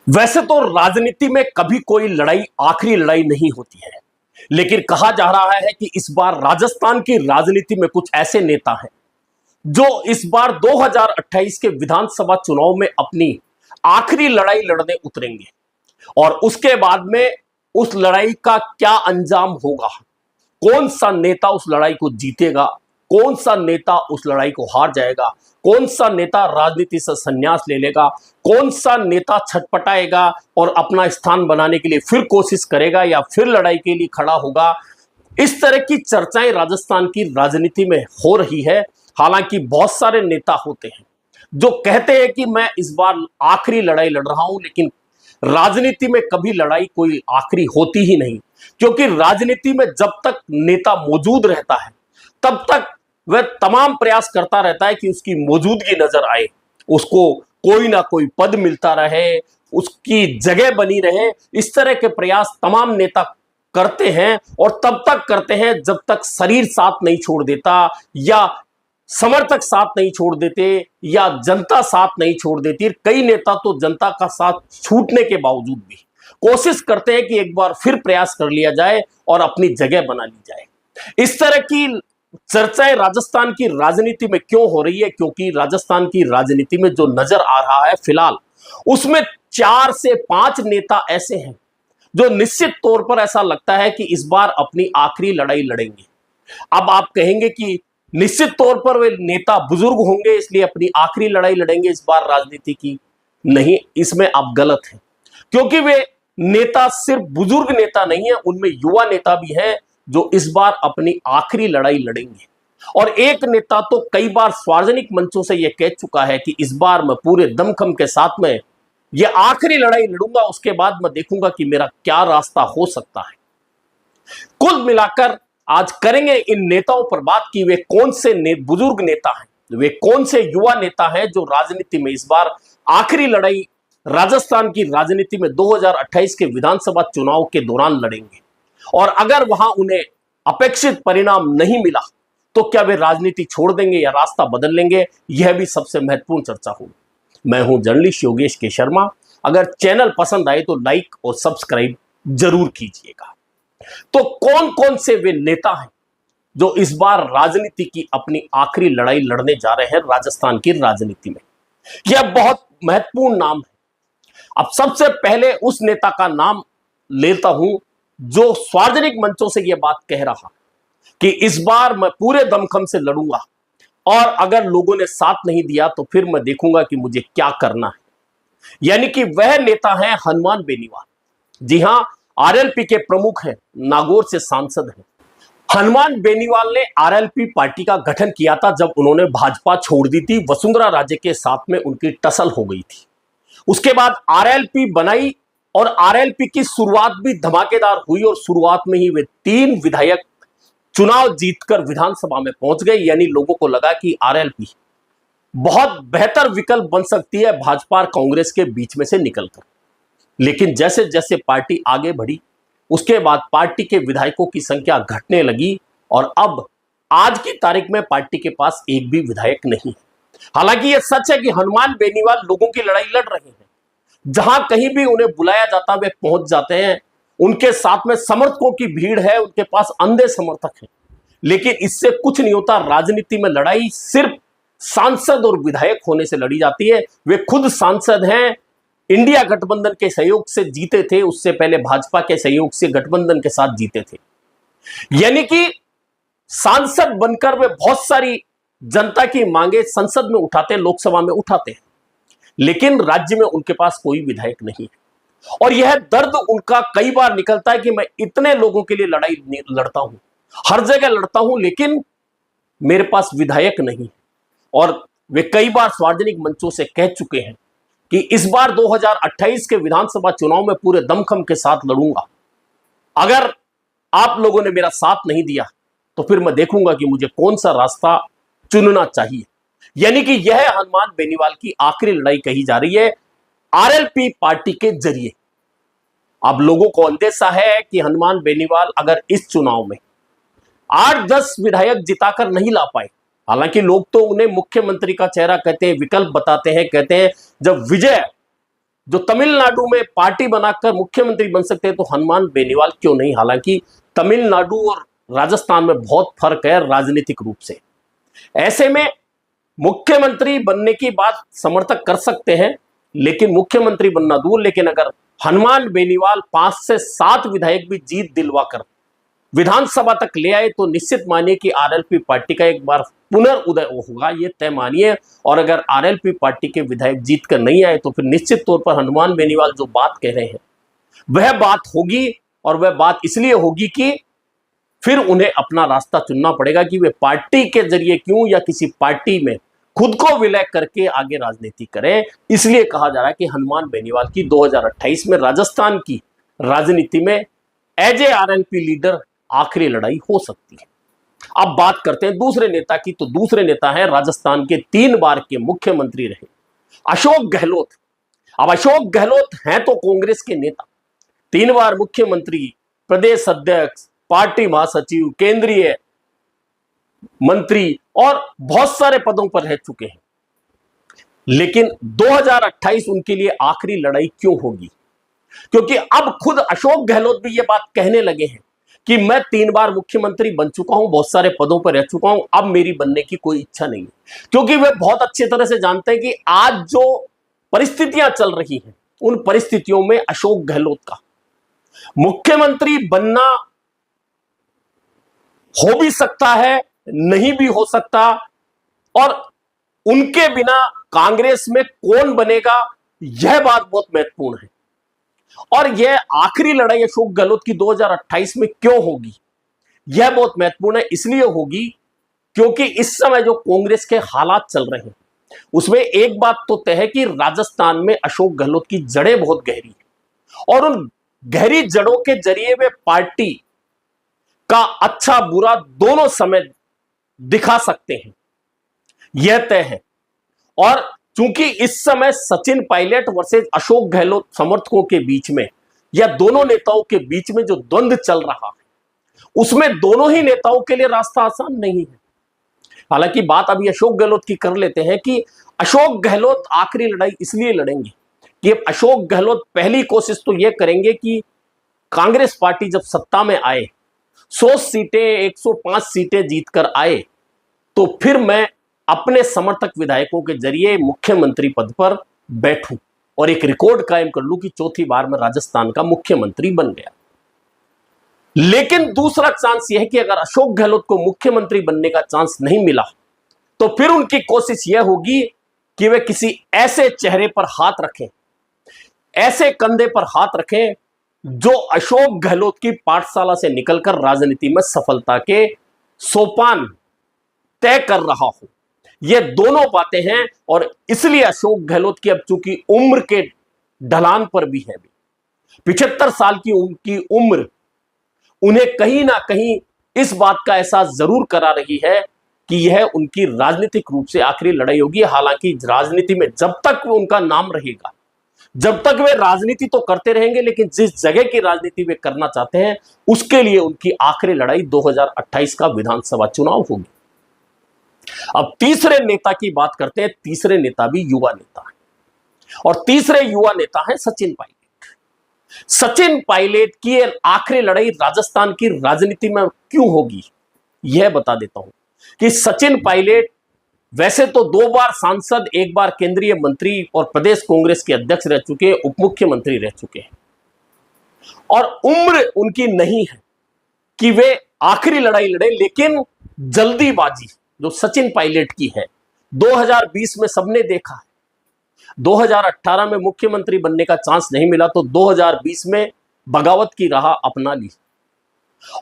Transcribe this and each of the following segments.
वैसे तो राजनीति में कभी कोई लड़ाई आखिरी लड़ाई नहीं होती है, लेकिन कहा जा रहा है कि इस बार राजस्थान की राजनीति में कुछ ऐसे नेता हैं जो इस बार 2028 के विधानसभा चुनाव में अपनी आखिरी लड़ाई लड़ने उतरेंगे और उसके बाद में उस लड़ाई का क्या अंजाम होगा, कौन सा नेता उस लड़ाई को जीतेगा, कौन सा नेता उस लड़ाई को हार जाएगा, कौन सा नेता राजनीति से संन्यास ले लेगा, कौन सा नेता छटपटाएगा और अपना स्थान बनाने के लिए फिर कोशिश करेगा या फिर लड़ाई के लिए खड़ा होगा। इस तरह की चर्चाएं राजस्थान की राजनीति में हो रही है। हालांकि बहुत सारे नेता होते हैं जो कहते हैं कि मैं इस बार आखिरी लड़ाई लड़ रहा हूं, लेकिन राजनीति में कभी लड़ाई कोई आखिरी होती ही नहीं, क्योंकि राजनीति में जब तक नेता मौजूद रहता है तब तक वह तमाम प्रयास करता रहता है कि उसकी मौजूदगी नजर आए, उसको कोई ना कोई पद मिलता रहे, उसकी जगह बनी रहे। इस तरह के प्रयास तमाम नेता करते हैं और तब तक करते हैं जब तक शरीर साथ नहीं छोड़ देता या समर्थक साथ नहीं छोड़ देते या जनता साथ नहीं छोड़ देती। कई नेता तो जनता का साथ छूटने के बावजूद भी कोशिश करते हैं कि एक बार फिर प्रयास कर लिया जाए और अपनी जगह बना ली जाए। इस तरह की चर्चाएं राजस्थान की राजनीति में क्यों हो रही है? क्योंकि राजस्थान की राजनीति में जो नजर आ रहा है फिलहाल, उसमें 4 से 5 नेता ऐसे हैं जो निश्चित तौर पर ऐसा लगता है कि इस बार अपनी आखिरी लड़ाई लड़ेंगे। अब आप कहेंगे कि निश्चित तौर पर वे नेता बुजुर्ग होंगे इसलिए अपनी आखिरी लड़ाई लड़ेंगे इस बार राजनीति की। नहीं, इसमें आप गलत हैं, क्योंकि वे नेता सिर्फ बुजुर्ग नेता नहीं है, उनमें युवा नेता भी हैं जो इस बार अपनी आखिरी लड़ाई लड़ेंगे। और एक नेता तो कई बार सार्वजनिक मंचों से यह कह चुका है कि इस बार मैं पूरे दमखम के साथ में यह आखिरी लड़ाई लड़ूंगा, उसके बाद मैं देखूंगा कि मेरा क्या रास्ता हो सकता है। कुल मिलाकर आज करेंगे इन नेताओं पर बात कि वे कौन से बुजुर्ग नेता हैं, वे कौन से युवा नेता हैं जो राजनीति में इस बार आखिरी लड़ाई राजस्थान की राजनीति में 2028 के विधानसभा चुनाव के दौरान लड़ेंगे। और अगर वहां उन्हें अपेक्षित परिणाम नहीं मिला तो क्या वे राजनीति छोड़ देंगे या रास्ता बदल लेंगे, यह भी सबसे महत्वपूर्ण चर्चा होगी। मैं हूं जर्नलिस्ट योगेश के शर्मा। अगर चैनल पसंद आए तो लाइक और सब्सक्राइब जरूर कीजिएगा। तो कौन कौन से वे नेता हैं जो इस बार राजनीति की अपनी आखिरी लड़ाई लड़ने जा रहे हैं राजस्थान की राजनीति में? यह बहुत महत्वपूर्ण नाम है। अब सबसे पहले उस नेता का नाम लेता हूं जो सार्वजनिक मंचों से यह बात कह रहा कि इस बार मैं पूरे दमखम से लड़ूंगा और अगर लोगों ने साथ नहीं दिया तो फिर मैं देखूंगा कि मुझे क्या करना है। यानी कि वह नेता है हनुमान बेनीवाल। जी हां, आरएलपी के प्रमुख हैं, नागौर से सांसद हैं। हनुमान बेनीवाल ने आरएलपी पार्टी का गठन किया था जब उन्होंने भाजपा छोड़ दी थी। वसुंधरा राजे के साथ में उनकी टसल हो गई थी। उसके बाद आरएलपी बनाई और आरएलपी की शुरुआत भी धमाकेदार हुई और शुरुआत में ही वे 3 विधायक चुनाव जीतकर विधानसभा में पहुंच गए। यानी लोगों को लगा कि आरएलपी बहुत बेहतर विकल्प बन सकती है भाजपा और कांग्रेस के बीच में से निकलकर। लेकिन जैसे जैसे पार्टी आगे बढ़ी उसके बाद पार्टी के विधायकों की संख्या घटने लगी और अब आज की तारीख में पार्टी के पास एक भी विधायक नहीं है। हालांकि यह सच है कि हनुमान बेनीवाल लोगों की लड़ाई लड़ रहे हैं। जहां कहीं भी उन्हें बुलाया जाता वे पहुंच जाते हैं। उनके साथ में समर्थकों की भीड़ है, उनके पास अंधे समर्थक हैं। लेकिन इससे कुछ नहीं होता। राजनीति में लड़ाई सिर्फ सांसद और विधायक होने से लड़ी जाती है। वे खुद सांसद हैं, इंडिया गठबंधन के सहयोग से जीते थे, उससे पहले भाजपा के सहयोग से गठबंधन के साथ जीते थे। यानी कि सांसद बनकर वे बहुत सारी जनता की मांगे संसद में उठाते, लोकसभा में उठाते हैं, लेकिन राज्य में उनके पास कोई विधायक नहीं है। और यह दर्द उनका कई बार निकलता है कि मैं इतने लोगों के लिए लड़ाई लड़ता हूं, हर जगह लड़ता हूं, लेकिन मेरे पास विधायक नहीं। और वे कई बार सार्वजनिक मंचों से कह चुके हैं कि इस बार 2028 के विधानसभा चुनाव में पूरे दमखम के साथ लड़ूंगा। अगर आप लोगों ने मेरा साथ नहीं दिया तो फिर मैं देखूंगा कि मुझे कौन सा रास्ता चुनना चाहिए। यानी कि यह हनुमान बेनीवाल की आखिरी लड़ाई कही जा रही है आरएलपी पार्टी के जरिए। अब लोगों को अंदेशा है कि हनुमान बेनीवाल अगर इस चुनाव में 8-10 विधायक जिताकर नहीं ला पाए, हालांकि लोग तो उन्हें मुख्यमंत्री का चेहरा कहते हैं, विकल्प बताते हैं, कहते हैं जब विजय जो तमिलनाडु में पार्टी बनाकर मुख्यमंत्री बन सकते हैं, तो हनुमान बेनीवाल क्यों नहीं? हालांकि तमिलनाडु और राजस्थान में बहुत फर्क है राजनीतिक रूप से। ऐसे में मुख्यमंत्री बनने की बात समर्थक कर सकते हैं, लेकिन मुख्यमंत्री बनना दूर, लेकिन अगर हनुमान बेनीवाल 5 से 7 विधायक भी जीत दिलवाकर विधानसभा तक ले आए, तो निश्चित मानिए कि आरएलपी पार्टी का एक बार पुनर्उदय होगा, ये तय मानिए। और अगर आरएलपी पार्टी के विधायक जीत कर नहीं आए, तो फिर निश्चित तौर पर हनुमान बेनीवाल जो बात कह रहे हैं वह बात होगी, और वह बात इसलिए होगी कि फिर उन्हें अपना रास्ता चुनना पड़ेगा कि वे पार्टी के जरिए क्यों या किसी पार्टी में खुद को विलय करके आगे राजनीति करें। इसलिए कहा जा रहा है कि हनुमान बेनीवाल की 2028 में राजस्थान की राजनीति में एज ए आरएलपी लीडर आखिरी लड़ाई हो सकती है। अब बात करते हैं दूसरे नेता की, तो दूसरे नेता हैं राजस्थान के 3 बार के मुख्यमंत्री रहे अशोक गहलोत। अब अशोक गहलोत हैं तो कांग्रेस के नेता, 3 बार मुख्यमंत्री, प्रदेश अध्यक्ष, पार्टी महासचिव, केंद्रीय मंत्री और बहुत सारे पदों पर रह चुके हैं। लेकिन 2028 उनके लिए आखिरी लड़ाई क्यों होगी? क्योंकि अब खुद अशोक गहलोत भी ये बात कहने लगे हैं कि मैं 3 बार मुख्यमंत्री बन चुका हूं, बहुत सारे पदों पर रह चुका हूं, अब मेरी बनने की कोई इच्छा नहीं है। क्योंकि वे बहुत अच्छी तरह से जानते हैं कि आज जो परिस्थितियां चल रही हैं, उन परिस्थितियों में अशोक गहलोत का मुख्यमंत्री बनना हो भी सकता है, नहीं भी हो सकता, और उनके बिना कांग्रेस में कौन बनेगा, यह बात बहुत महत्वपूर्ण है। और यह आखिरी लड़ाई अशोक गहलोत की 2028 में क्यों होगी, यह बहुत महत्वपूर्ण है। इसलिए होगी क्योंकि इस समय जो कांग्रेस के हालात चल रहे हैं, उसमें एक बात तो तय है कि राजस्थान में अशोक गहलोत की जड़ें बहुत गहरी हैं, और उन गहरी जड़ों के जरिए वे पार्टी का अच्छा बुरा दोनों समय दिखा सकते हैं, यह तय है। और चूंकि इस समय सचिन पायलट वर्सेस अशोक गहलोत समर्थकों के बीच में, या दोनों नेताओं के बीच में जो द्वंद्व चल रहा है, उसमें दोनों ही नेताओं के लिए रास्ता आसान नहीं है। हालांकि बात अभी अशोक गहलोत की कर लेते हैं कि अशोक गहलोत आखिरी लड़ाई इसलिए लड़ेंगे कि अशोक गहलोत पहली कोशिश तो यह करेंगे कि कांग्रेस पार्टी जब सत्ता में आए, 100 सीटें 105 सीटें जीतकर आए, तो फिर मैं अपने समर्थक विधायकों के जरिए मुख्यमंत्री पद पर बैठूं और एक रिकॉर्ड कायम कर लूं कि चौथी बार मैं राजस्थान का मुख्यमंत्री बन गया। लेकिन दूसरा चांस यह है कि अगर अशोक गहलोत को मुख्यमंत्री बनने का चांस नहीं मिला, तो फिर उनकी कोशिश यह होगी कि वे किसी ऐसे चेहरे पर हाथ रखें, ऐसे कंधे पर हाथ रखें जो अशोक गहलोत की पाठशाला से निकलकर राजनीति में सफलता के सोपान तय कर रहा हो। ये दोनों बातें हैं, और इसलिए अशोक गहलोत की अब चूंकि उम्र के ढलान पर भी है, 75 साल की उनकी उम्र उन्हें कहीं ना कहीं इस बात का एहसास जरूर करा रही है कि यह उनकी राजनीतिक रूप से आखिरी लड़ाई होगी। हालांकि राजनीति में जब तक उनका नाम रहेगा, जब तक वे राजनीति तो करते रहेंगे, लेकिन जिस जगह की राजनीति वे करना चाहते हैं, उसके लिए उनकी आखिरी लड़ाई 2028 का विधानसभा चुनाव होगी। अब तीसरे नेता की बात करते हैं। तीसरे नेता भी युवा नेता है, और तीसरे युवा नेता है सचिन पायलट। सचिन पायलट की आखिरी लड़ाई राजस्थान की राजनीति में क्यों होगी, यह बता देता हूं कि सचिन पायलट वैसे तो 2 बार सांसद, 1 बार केंद्रीय मंत्री और प्रदेश कांग्रेस के अध्यक्ष रह चुके हैं, उप मुख्यमंत्री रह चुके हैं, और उम्र उनकी नहीं है कि वे आखिरी लड़ाई लड़े। लेकिन जल्दीबाजी जो सचिन पायलट की है, 2020 में सबने देखा है, 2018 में मुख्यमंत्री बनने का चांस नहीं मिला, तो 2020 में बगावत की राह अपना ली,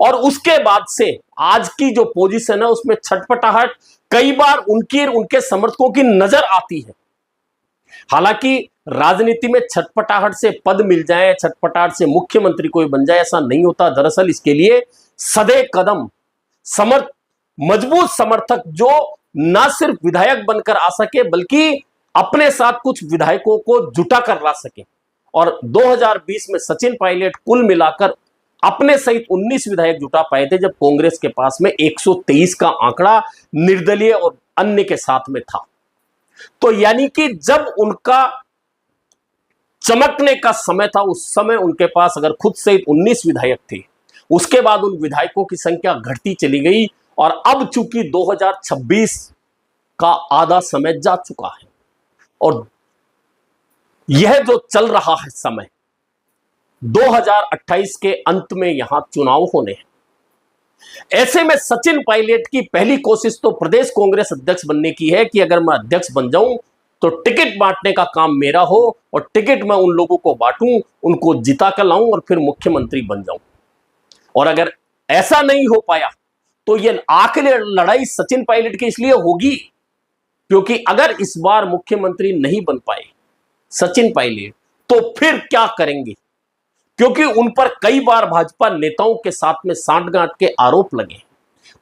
और उसके बाद से आज की जो पोजीशन है उसमें छटपटाहट कई बार उनकी उनके समर्थकों की नजर आती है। हालांकि राजनीति में छटपटाहट से पद मिल जाए, छटपटाहट से मुख्यमंत्री कोई बन जाए, ऐसा नहीं होता। दरअसल इसके लिए सदे कदम मजबूत समर्थक जो ना सिर्फ विधायक बनकर आ सके, बल्कि अपने साथ कुछ विधायकों को जुटा कर ला सके। और 2020 में सचिन पायलट कुल मिलाकर अपने सहित 19 विधायक जुटा पाए थे, जब कांग्रेस के पास में 123 का आंकड़ा निर्दलीय और अन्य के साथ में था। तो यानी कि जब उनका चमकने का समय था। उस समय उनके पास अगर खुद से 19 विधायक थे, उसके बाद उन विधायकों की संख्या घटती चली गई और अब चूंकि 2026 का आधा समय जा चुका है और यह जो चल रहा है समय 2028 के अंत में यहां चुनाव होने हैं। ऐसे में सचिन पायलट की पहली कोशिश तो प्रदेश कांग्रेस अध्यक्ष बनने की है कि अगर मैं अध्यक्ष बन जाऊं तो टिकट बांटने का काम मेरा हो और टिकट मैं उन लोगों को बांटूं, उनको जिता कर लाऊं और फिर मुख्यमंत्री बन जाऊं। और अगर ऐसा नहीं हो पाया तो यह आखिरी लड़ाई सचिन पायलट की इसलिए होगी क्योंकि अगर इस बार मुख्यमंत्री नहीं बन पाए सचिन पायलट तो फिर क्या करेंगे, क्योंकि उन पर कई बार भाजपा नेताओं के साथ में सांठगांठ के आरोप लगे।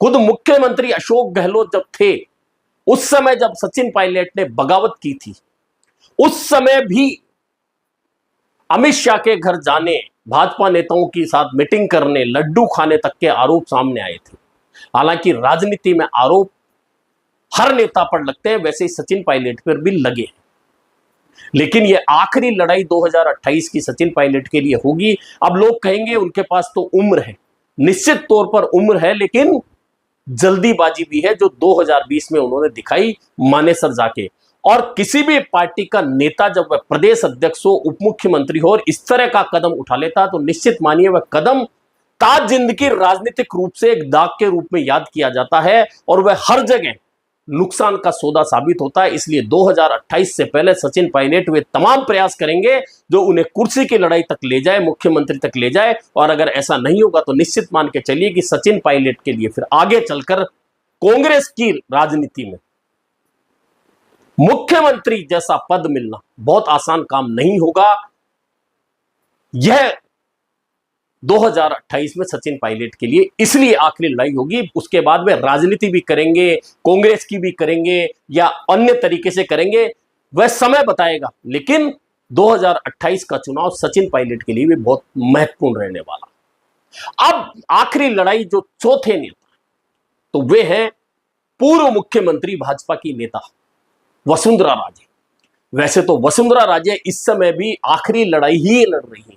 खुद मुख्यमंत्री अशोक गहलोत जब थे, उस समय जब सचिन पायलट ने बगावत की थी, उस समय भी अमित शाह के घर जाने, भाजपा नेताओं के साथ मीटिंग करने, लड्डू खाने तक के आरोप सामने आए थे। हालांकि राजनीति में आरोप हर नेता पर लगते हैं, वैसे ही सचिन पायलट पर भी लगे हैं। लेकिन यह आखिरी लड़ाई 2028 की सचिन पायलट के लिए होगी। अब लोग कहेंगे उनके पास तो उम्र है, निश्चित तौर पर उम्र है, लेकिन जल्दीबाजी भी है जो 2020 में उन्होंने दिखाई मानेसर जाके। और किसी भी पार्टी का नेता जब वह प्रदेश अध्यक्ष हो, उप मुख्यमंत्री हो और इस तरह का कदम उठा लेता तो निश्चित मानिए वह कदम ताज जिंदगी राजनीतिक रूप से एक दाग के रूप में याद किया जाता है और वह हर जगह नुकसान का सौदा साबित होता है। इसलिए 2028 से पहले सचिन पायलट वे तमाम प्रयास करेंगे जो उन्हें कुर्सी की लड़ाई तक ले जाए, मुख्यमंत्री तक ले जाए। और अगर ऐसा नहीं होगा तो निश्चित मान के चलिए कि सचिन पायलट के लिए फिर आगे चलकर कांग्रेस की राजनीति में मुख्यमंत्री जैसा पद मिलना बहुत आसान काम नहीं होगा। यह 2028 में सचिन पायलट के लिए इसलिए आखिरी लड़ाई होगी। उसके बाद वे राजनीति भी करेंगे, कांग्रेस की भी करेंगे या अन्य तरीके से करेंगे, वह समय बताएगा। लेकिन 2028 का चुनाव सचिन पायलट के लिए भी बहुत महत्वपूर्ण रहने वाला। अब आखिरी लड़ाई जो चौथे नेता तो वे हैं पूर्व मुख्यमंत्री भाजपा की नेता वसुंधरा राजे। वैसे तो वसुंधरा राजे इस समय भी आखिरी लड़ाई ही लड़ रही है।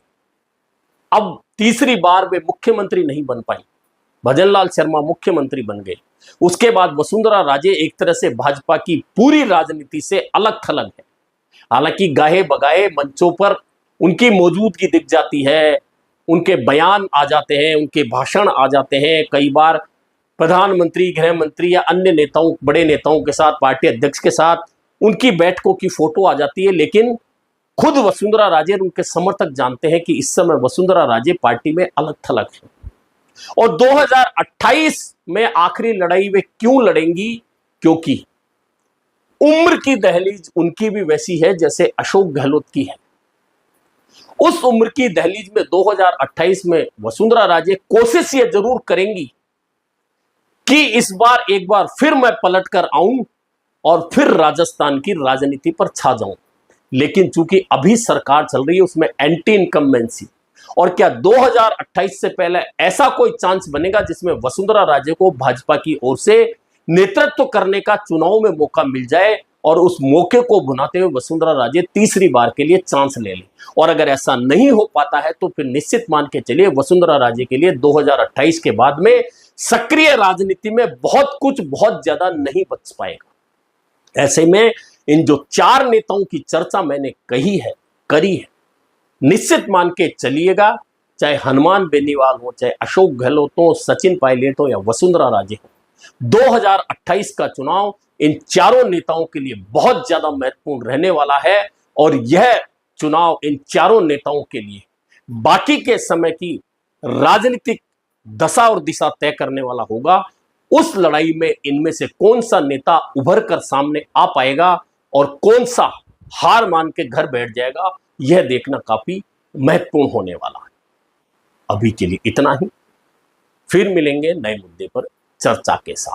अब तीसरी बार वे मुख्यमंत्री नहीं बन पाई, भजनलाल शर्मा मुख्यमंत्री बन गए। उसके बाद वसुंधरा राजे एक तरह से भाजपा की पूरी राजनीति से अलग थलग है। हालांकि गाहे बगाए मंचों पर उनकी मौजूदगी दिख जाती है, उनके बयान आ जाते हैं, उनके भाषण आ जाते हैं। कई बार प्रधानमंत्री, गृह मंत्री या अन्य नेताओं, बड़े नेताओं के साथ, पार्टी अध्यक्ष के साथ उनकी बैठकों की फोटो आ जाती है। लेकिन खुद वसुंधरा राजे और उनके समर्थक जानते हैं कि इस समय वसुंधरा राजे पार्टी में अलग थलग है। और 2028 में आखिरी लड़ाई वे क्यों लड़ेंगी, क्योंकि उम्र की दहलीज उनकी भी वैसी है जैसे अशोक गहलोत की है। उस उम्र की दहलीज में 2028 में वसुंधरा राजे कोशिश ये जरूर करेंगी कि इस बार एक बार फिर मैं पलट कर आऊं और फिर राजस्थान की राजनीति पर छा जाऊं। लेकिन चूंकि अभी सरकार चल रही है उसमें एंटी इनकम्बेंसी, और क्या 2028 से पहले ऐसा कोई चांस बनेगा जिसमें वसुंधरा राजे को भाजपा की ओर से नेतृत्व करने का चुनाव में मौका मिल जाए और उस मौके को भुनाते हुए वसुंधरा राजे तीसरी बार के लिए चांस ले लें। और अगर ऐसा नहीं हो पाता है तो फिर निश्चित मान के चलिए वसुंधरा राजे के लिए 2028 के बाद में सक्रिय राजनीति में बहुत कुछ बहुत ज्यादा नहीं बच पाएगा। ऐसे में इन जो चार नेताओं की चर्चा मैंने करी है, निश्चित मान के चलिएगा, चाहे हनुमान बेनीवाल हो, चाहे अशोक गहलोत हो, सचिन पायलट हो या वसुंधरा राजे हो, 2028 का चुनाव इन चारों नेताओं के लिए बहुत ज्यादा महत्वपूर्ण रहने वाला है। और यह चुनाव इन चारों नेताओं के लिए बाकी के समय की राजनीतिक दशा और दिशा तय करने वाला होगा। उस लड़ाई में इनमें से कौन सा नेता उभर कर सामने आ पाएगा और कौन सा हार मान के घर बैठ जाएगा, यह देखना काफी महत्वपूर्ण होने वाला है। अभी के लिए इतना ही, फिर मिलेंगे नए मुद्दे पर चर्चा के साथ।